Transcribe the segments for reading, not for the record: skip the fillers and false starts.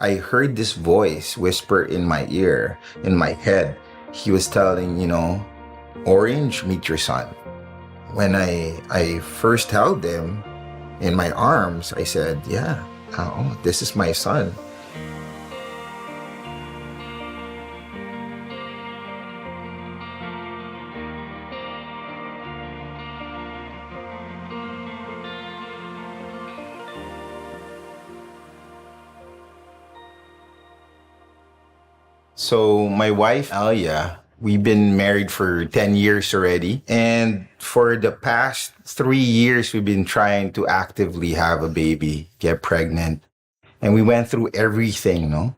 I heard this voice whisper in my ear, in my head. He was telling, Orange, meet your son. When I first held him in my arms, I said, yeah, this is my son. So my wife, Alia, we've been married for 10 years already. And for the past 3 years, we've been trying to actively have a baby, get pregnant. And we went through everything, no?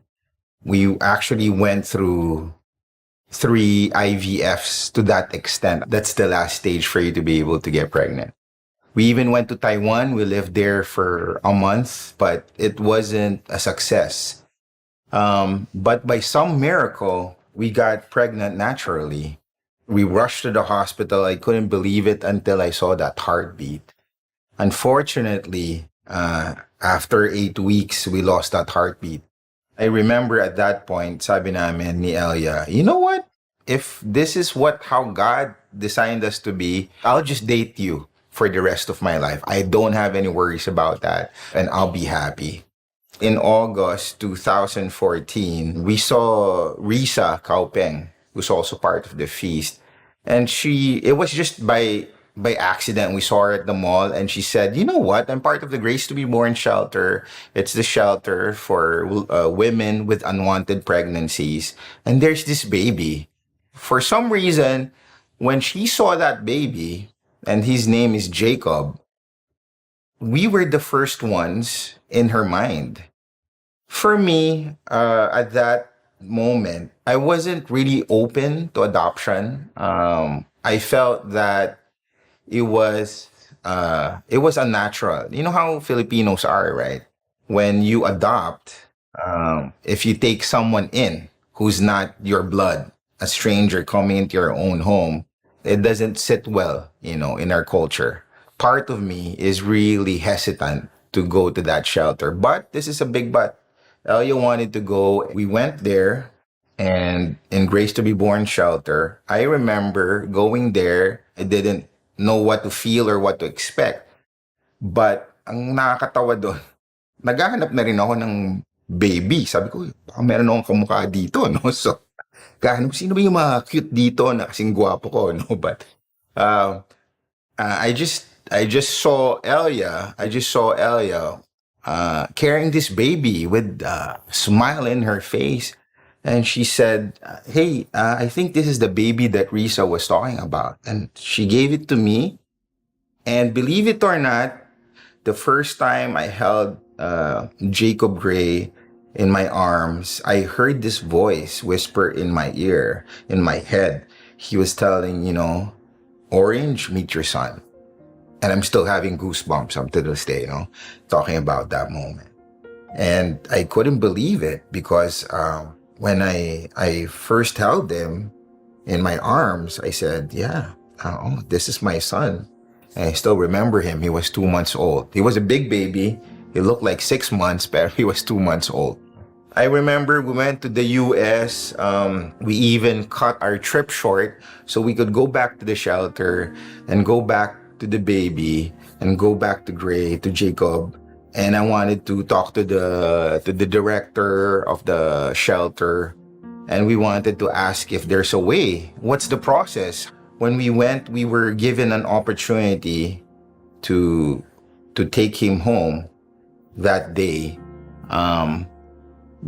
We actually went through 3 IVFs to that extent. That's the last stage for you to be able to get pregnant. We even went to Taiwan. We lived there for a month, but it wasn't a success. But by some miracle, we got pregnant naturally. We rushed to the hospital. I couldn't believe it until I saw that heartbeat. Unfortunately, after 8 weeks, we lost that heartbeat. I remember at that point, sabi namin ni Elia, you know what? If this is how God designed us to be, I'll just date you for the rest of my life. I don't have any worries about that, and I'll be happy. In August 2014, we saw Risa Kaupeng, who's also part of the feast. And it was just by accident. We saw her at the mall and she said, you know what? I'm part of the Grace to be Born shelter. It's the shelter for women with unwanted pregnancies. And there's this baby. For some reason, when she saw that baby, and his name is Jacob, we were the first ones in her mind. For me, at that moment, I wasn't really open to adoption. I felt that it was unnatural. You know how Filipinos are, right? When you adopt, if you take someone in who's not your blood, a stranger coming into your own home, it doesn't sit well, in our culture. Part of me is really hesitant to go to that shelter. But this is a big but. Elia wanted to go. We went there, and in Grace to be Born shelter, I remember going there. I didn't know what to feel or what to expect. But ang nakakatawa doon, naghahanap na rin ako ng baby. Sabi ko, baka meron akong kamukha dito, no? So, sino ba yung mga cute dito na kasing gwapo ko, no? But I just saw Elia. Carrying this baby with a smile in her face. And she said, hey, I think this is the baby that Risa was talking about. And she gave it to me. And believe it or not, the first time I held Jacob Gray in my arms, I heard this voice whisper in my ear, in my head. He was telling, Orange, meet your son. And I'm still having goosebumps up to this day, talking about that moment. And I couldn't believe it because when I first held him in my arms, I said, yeah, this is my son. And I still remember him. He was 2 months old. He was a big baby. He looked like 6 months, but he was 2 months old. I remember we went to the US. We even cut our trip short so we could go back to the shelter and go back to the baby and go back to Gray, to Jacob. And I wanted to talk to the director of the shelter. And we wanted to ask if there's a way. What's the process? When we went, we were given an opportunity to take him home that day.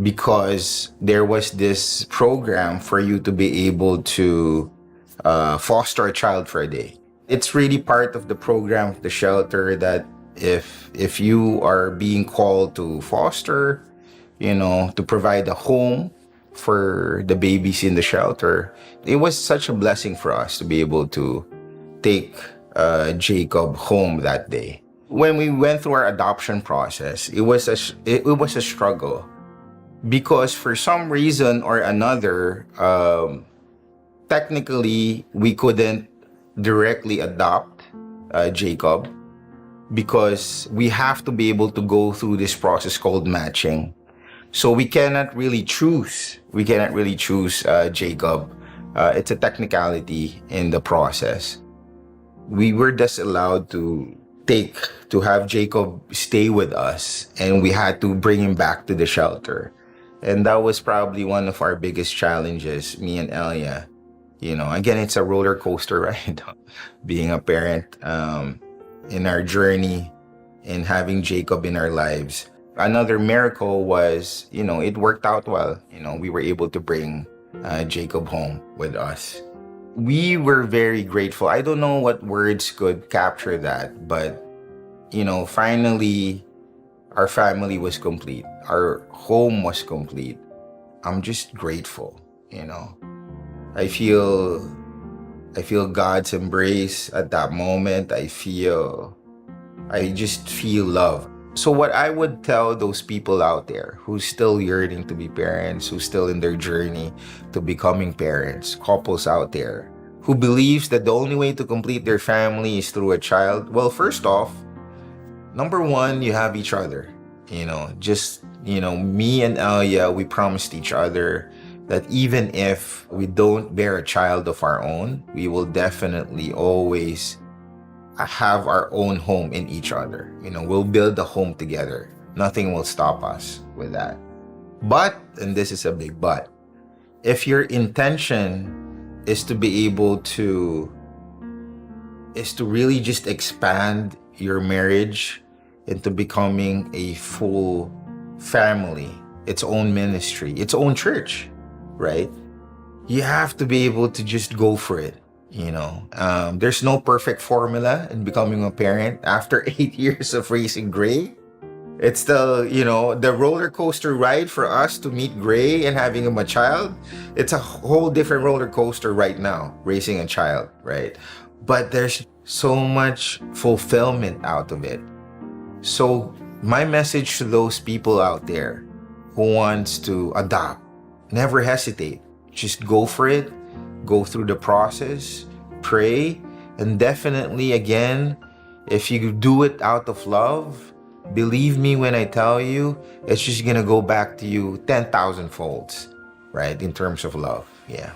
Because there was this program for you to be able to foster a child for a day. It's really part of the program of the shelter that if you are being called to foster, to provide a home for the babies in the shelter, it was such a blessing for us to be able to take Jacob home that day. When we went through our adoption process, it was a struggle because for some reason or another, technically we couldn't directly adopt Jacob because we have to be able to go through this process called matching. So we cannot really choose. We cannot really choose Jacob. It's a technicality in the process. We were just allowed to have Jacob stay with us, and we had to bring him back to the shelter. And that was probably one of our biggest challenges, me and Elia. Again, it's a roller coaster, right? Being a parent, in our journey and having Jacob in our lives. Another miracle was, it worked out well. We were able to bring Jacob home with us. We were very grateful. I don't know what words could capture that, but, finally, our family was complete. Our home was complete. I'm just grateful, I feel God's embrace at that moment. I just feel love. So what I would tell those people out there who's still yearning to be parents, who's still in their journey to becoming parents, couples out there who believes that the only way to complete their family is through a child. Well, first off, number one, you have each other. Me and Elia, we promised each other that even if we don't bear a child of our own, we will definitely always have our own home in each other. We'll build a home together. Nothing will stop us with that. But, and this is a big but, if your intention is to be able to really just expand your marriage into becoming a full family, its own ministry, its own church, right? You have to be able to just go for it. There's no perfect formula in becoming a parent. After 8 years of raising Gray, it's the roller coaster ride for us to meet Gray and having him a child. It's a whole different roller coaster right now, raising a child, right? But there's so much fulfillment out of it. So my message to those people out there who wants to adopt, never hesitate. Just go for it. Go through the process, pray, and definitely, again, if you do it out of love, believe me when I tell you, it's just gonna go back to you 10,000 folds, right? In terms of love, yeah.